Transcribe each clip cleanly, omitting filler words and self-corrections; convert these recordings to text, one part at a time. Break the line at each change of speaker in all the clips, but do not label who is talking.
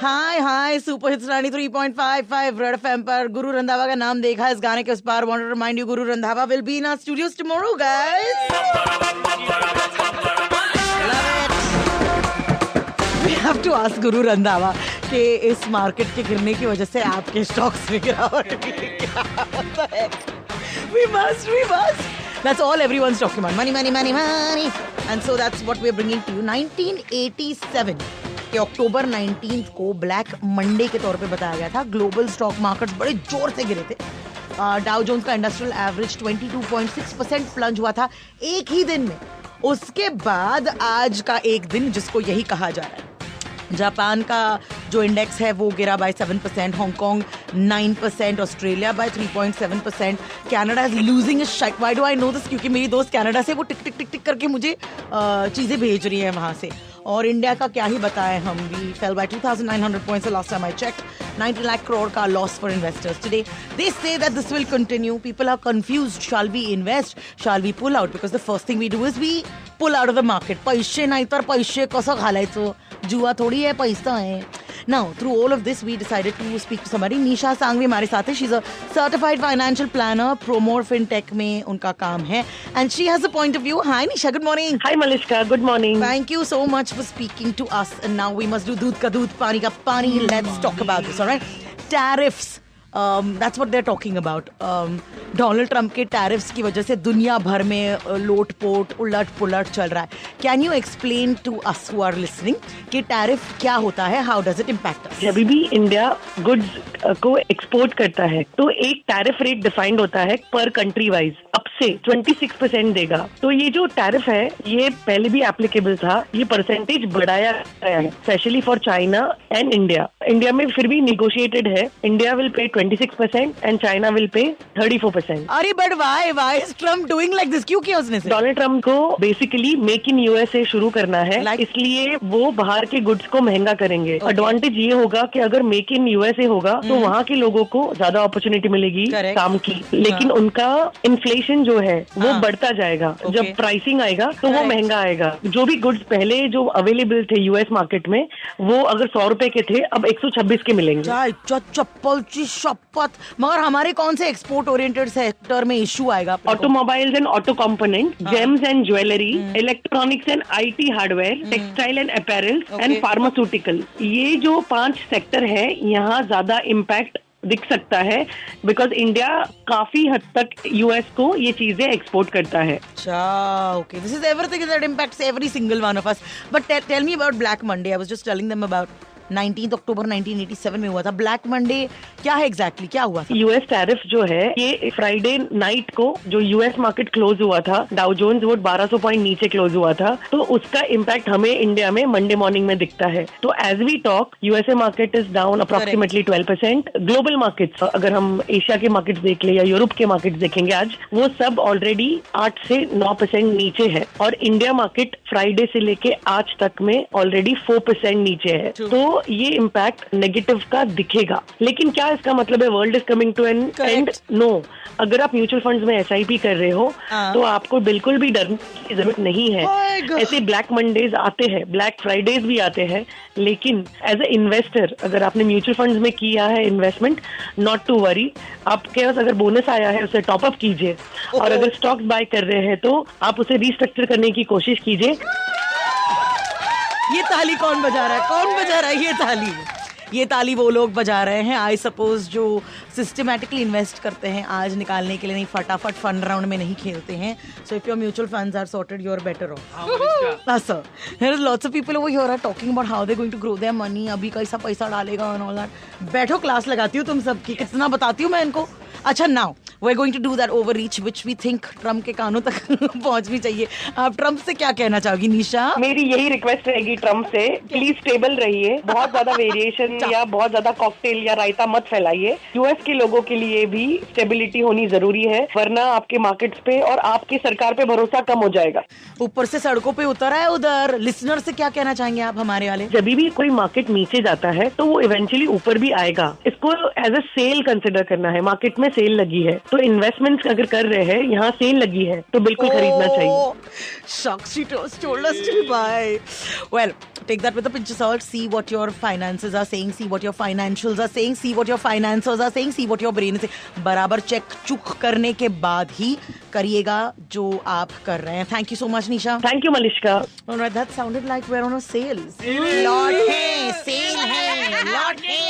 हाय super hits 93.55 red FM पर गुरु रंधावा का नाम देखा इस गाने के उस पार. Want to remind you Guru Randhawa will be in our studios tomorrow guys. We have to ask Guru Randhawa कि इस मार्केट के गिरने की वजह से आपके स्टॉक्स में गिरावट हुई क्या? What the heck? We must. That's all everyone's talking about. Money. And so that's what we're bringing to you. 1987 के अक्टूबर 19 को ब्लैक मंडे के तौर पे बताया गया था. ग्लोबल स्टॉक मार्केट्स बड़े जोर से गिरे थे. डाउ जोन्स का इंडस्ट्रियल एवरेज 22.6% प्लंज हुआ था एक ही दिन में. उसके बाद आज का एक दिन जिसको यही कहा जा रहा है. जापान का जो इंडेक्स है वो गिरा by 7%, Hong Kong 9%, Australia by 3.7%, Canada is losing its shirt. Why do I know this? क्योंकि मेरी दोस्त कनाडा से वो टिक टिक टिक टिक करके मुझे चीजें भेज रही हैं वहां से. और इंडिया का क्या ही बताएं हम. We fell by 2900 points last time I checked. 90 lakh crore का loss for investors today. They say that this will continue. People are confused. Shall we invest? Shall we pull out? Because the first thing we do is we pull out of the market. पैसे नाही तर पैसे कसं घालायचं? जुआ थोड़ी है, पैसा है. Now, through all of this, we decided to speak to somebody. Nisha Sanghvi हमारे साथ है. She's a certified financial planner. Promore FinTech में उनका काम है. And she has a point of view. Hi Nisha, good morning.
Hi Malishka, good morning.
Thank you so much for speaking to us. And now we must do दूध का दूध, पानी का पानी. Let's talk about this, all right? Tariffs. That's what they're talking about. Donald Trump के tariffs की वजह से दुनिया भर में लोट-पोट, उलट-पुलट चल रहा है. Can you explain to us who are listening कि टैरिफ क्या होता है? How does it impact us?
जब भी इंडिया गुड्स को एक्सपोर्ट करता है तो एक टैरिफ रेट डिफाइंड होता है पर कंट्री वाइज. अब से 26% देगा. तो ये जो टैरिफ है ये पहले भी एप्लीकेबल था. ये परसेंटेज बढ़ाया गया है specially for China and India. India में फिर भी निगोशिएटेड है. India will pay 26% and China will pay 34%.
अरे but why is Trump doing like this? क्यों किया उसने?
डोनाल्ड ट्रम्प को बेसिकली मेक इन यूएसए शुरू करना है. इसलिए वो बाहर के गुड्स को महंगा करेंगे. एडवांटेज ये होगा कि अगर मेक इन यूएसए होगा तो वहाँ के लोगों को ज्यादा अपॉर्चुनिटी मिलेगी काम की. लेकिन उनका इन्फ्लेशन जो है वो बढ़ता जाएगा. जब प्राइसिंग आएगा तो वो महंगा आएगा. जो भी गुड्स पहले जो अवेलेबल थे यूएस मार्केट में वो अगर 100 रुपए के थे अब 126 के मिलेंगे.
चप्पल की शपथ. मगर हमारे कौन से एक्सपोर्ट ओरिएंटेड सेक्टर में इशू आएगा?
Automobiles and auto component, James and jewellery, electronics and IT hardware, textile and apparels and pharmaceutical. ये जो 5 सेक्टर है यहाँ ज्यादा इम्पैक्ट दिख सकता है बिकॉज इंडिया काफी हद तक यूएस को ये चीजें एक्सपोर्ट करता है.
अच्छा, okay. This is everything that impacts every single one of us. But tell me about Black Monday. I was just telling them about 19 October 1987 में हुआ था. ब्लैक मंडे क्या है एग्जैक्टली? क्या हुआ था?
यूएस टैरिफ जो है ये फ्राइडे नाइट को जो यूएस मार्केट क्लोज हुआ था, डाउ जोन्स वो 1200 पॉइंट नीचे क्लोज हुआ था. तो उसका इम्पैक्ट हमें इंडिया में मंडे मॉर्निंग में दिखता है. तो as we talk USA market is down approximately 12%. Global markets अगर हम एशिया के मार्केट्स देख ले या यूरोप के मार्केट्स देखेंगे आज वो सब ऑलरेडी 8 से 9% नीचे है. और इंडिया मार्केट फ्राइडे से लेके आज तक में ऑलरेडी 4% नीचे है. तो ये इम्पैक्ट नेगेटिव का दिखेगा. लेकिन क्या इसका मतलब है world is coming to an end? No. अगर आप म्यूचुअल फंड्स में एसआईपी कर रहे हो तो आपको बिल्कुल भी डरने की जरूरत नहीं है. ऐसे ब्लैक मंडेज आते हैं, ब्लैक फ्राइडेज भी आते हैं. लेकिन एज ए इन्वेस्टर अगर आपने म्यूचुअल फंड्स में किया है इन्वेस्टमेंट, नॉट टू वरी. आपके पास अगर बोनस आया है उसे टॉप अप कीजिए. और अगर स्टॉक्स बाय कर रहे हैं तो आप उसे रिस्ट्रक्चर करने की कोशिश कीजिए.
ये ताली कौन बजा रहा है? कौन बजा रहा है ये ताली? ये ताली वो लोग बजा रहे हैं आई सपोज जो सिस्टमैटिकली इन्वेस्ट करते हैं आज निकालने के लिए, नहीं फटाफट फंड राउंड में नहीं खेलते हैं. So if your mutual funds are sorted you are better off. Sir there is lots of people over here are talking about how they going to grow their money. अभी कैसा पैसा डालेगा and all that. बैठो class लगाती हूँ तुम सबकी. कितना बताती हूँ मैं इनको. अच्छा, now we are going to do that overreach which we think Trump के कानों तक पहुंचनी चाहिए. आप ट्रम्प से क्या कहना चाहोगी निशा?
मेरी यही रिक्वेस्ट रहेगी ट्रम्प से, प्लीज स्टेबल रहिए. बहुत ज्यादा वेरिएशन या बहुत ज्यादा कॉकटेल या रायता मत फैलाइए. यूएस के लोगों के लिए भी स्टेबिलिटी होनी जरूरी है, वरना आपके मार्केट्स पे और आपकी सरकार पे भरोसा कम हो जाएगा.
ऊपर से सड़कों पे उतर है उधर. लिसनर से क्या कहना चाहेंगे आप हमारे वाले?
जब भी कोई मार्केट नीचे जाता है तो वो इवेंचुअली ऊपर भी आएगा. इसको एज ए सेल कंसिडर करना है. मार्केट में सेल लगी है तो इन्वेस्टमेंट्स अगर कर रहे हैं, यहाँ सेल लगी है तो बिल्कुल खरीदना चाहिए.
Shucks, she told us to buy. Well, take that with a pinch of salt. See what your finances are saying. See what your financials are saying. See what your financiers are saying. See what your brain is saying. बराबर check चुक करने के बाद ही करिएगा जो आप कर रहे हैं. Thank you so much, Nisha.
Thank you Malishka.
All right, that sounded like we're on a sale. Lot hai, sale hai, lot hai.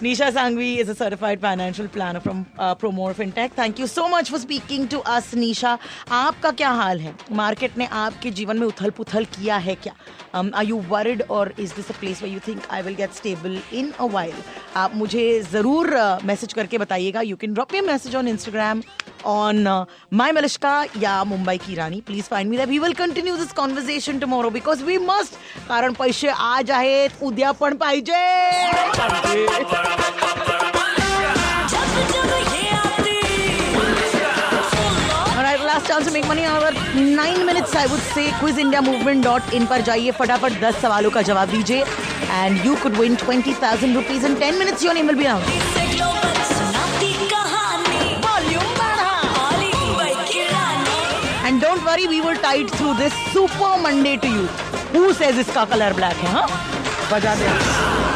Nisha Sanghvi is a certified financial planner from Promore FinTech. Thank you so much for speaking to us, Nisha. आपका क्या हाल है? Market ने आपके जीवन में उथल पुथल किया है क्या? Are you worried or is this a place where you think I will get stable in a while? आप मुझे ज़रूर मैसेज करके बताइएगा. You can drop me a message on Instagram on My Malishka या मुंबई की रानी. Please find me there. We will continue this conversation tomorrow because we must. कारण पैसे आज आहेत, उद्या पण पाहिजे. Alright, last chance to make money. Another 9 minutes, I would say. QuizIndiaMovement.in पर जाइए, फटाफट 10 सवालों का जवाब दीजिए, and you could win 20,000 rupees in 10 minutes. Your name will be announced. And don't worry, we will tide through this Super Monday to you. Who says इसका color black है? हाँ? बजा दे.